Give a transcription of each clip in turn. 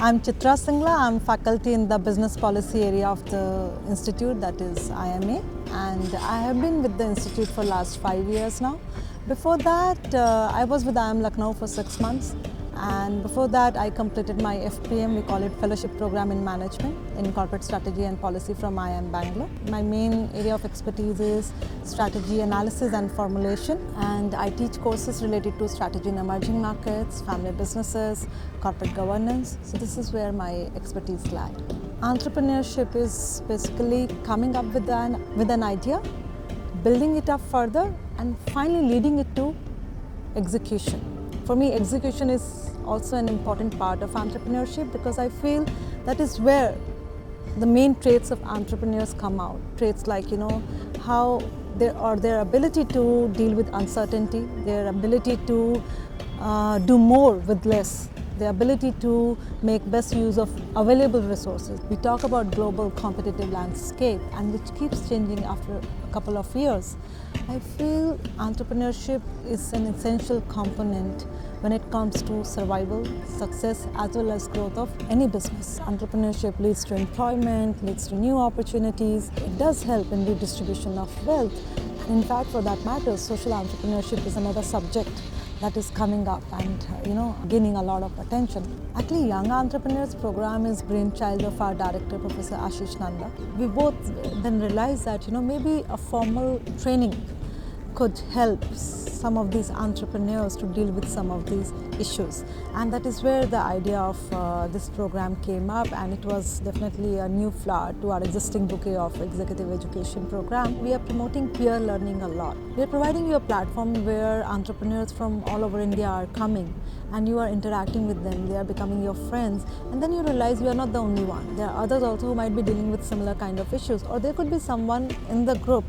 I'm Chitra Singla. I'm faculty in the business policy area of the institute, that is IIMA, and I have been with the institute for last 5 years now. Before that, I was with IIM Lucknow for 6 months, and before that I completed my FPM, we call it Fellowship Program in Management in Corporate Strategy and Policy from IIM Bangalore. My main area of expertise is strategy analysis and formulation, and I teach courses related to strategy in emerging markets, family businesses, corporate governance. So this is where my expertise lies. Entrepreneurship is basically coming up with an idea, building it up further, and finally leading it to execution. For me, execution is also an important part of entrepreneurship because I feel that is where the main traits of entrepreneurs come out. Traits like, how their ability to deal with uncertainty, their ability to do more with less, the ability to make best use of available resources. We talk about global competitive landscape and which keeps changing after a couple of years. I feel entrepreneurship is an essential component when it comes to survival, success, as well as growth of any business. Entrepreneurship leads to employment, leads to new opportunities. It does help in redistribution of wealth. In fact, for that matter, social entrepreneurship is another subject that is coming up and gaining a lot of attention. Actually, Young Entrepreneurs Program is brainchild of our director, Professor Ashish Nanda. We both then realized that maybe a formal training could help some of these entrepreneurs to deal with some of these issues, and that is where the idea of this program came up, and it was definitely a new flower to our existing bouquet of executive education program. We are promoting peer learning a lot. We are providing you a platform where entrepreneurs from all over India are coming and you are interacting with them, they are becoming your friends, and then you realize you are not the only one. There are others also who might be dealing with similar kind of issues, or there could be someone in the group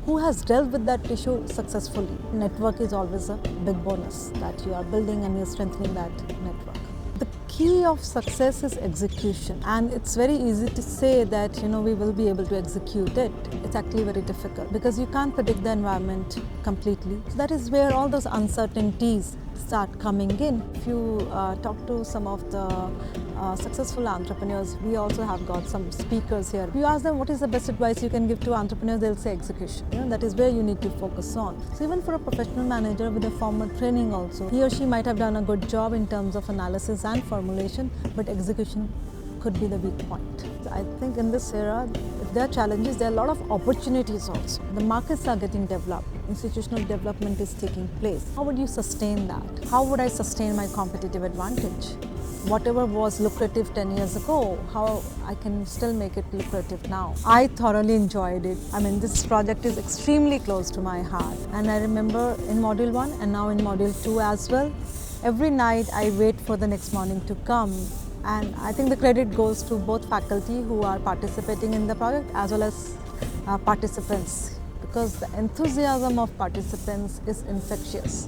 who has dealt with that issue successfully. Network is always a big bonus that you are building and you're strengthening that network. The key of success is execution, and it's very easy to say that we will be able to execute it. It's actually very difficult because you can't predict the environment completely. So that is where all those uncertainties start coming in. If you talk to some of the successful entrepreneurs, we also have got some speakers here. If you ask them what is the best advice you can give to entrepreneurs, they'll say execution. That is where you need to focus on. So even for a professional manager with a formal training also, he or she might have done a good job in terms of analysis and formulation, but execution could be the weak point. So I think in this era, if there are challenges, there are a lot of opportunities also. The markets are getting developed. Institutional development is taking place. How would you sustain that? How would I sustain my competitive advantage? Whatever was lucrative 10 years ago, how I can still make it lucrative now. I thoroughly enjoyed it. This project is extremely close to my heart. And I remember in Module 1 and now in Module 2 as well, every night I wait for the next morning to come. And I think the credit goes to both faculty who are participating in the project as well as participants, because the enthusiasm of participants is infectious.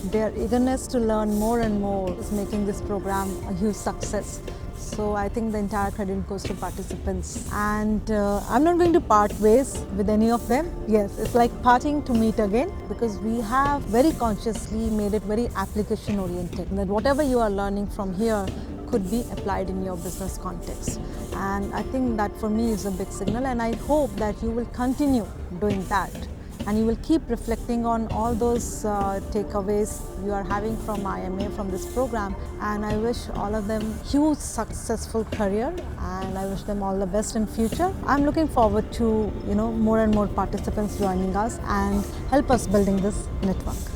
Their eagerness to learn more and more is making this program a huge success. So I think the entire credit goes to participants. And I'm not going to part ways with any of them. Yes, it's like parting to meet again, because we have very consciously made it very application oriented, that whatever you are learning from here could be applied in your business context. And I think that for me is a big signal, and I hope that you will continue doing that. And you will keep reflecting on all those takeaways you are having from IIMA, from this program. And I wish all of them huge successful career, and I wish them all the best in future. I'm looking forward to more and more participants joining us and help us building this network.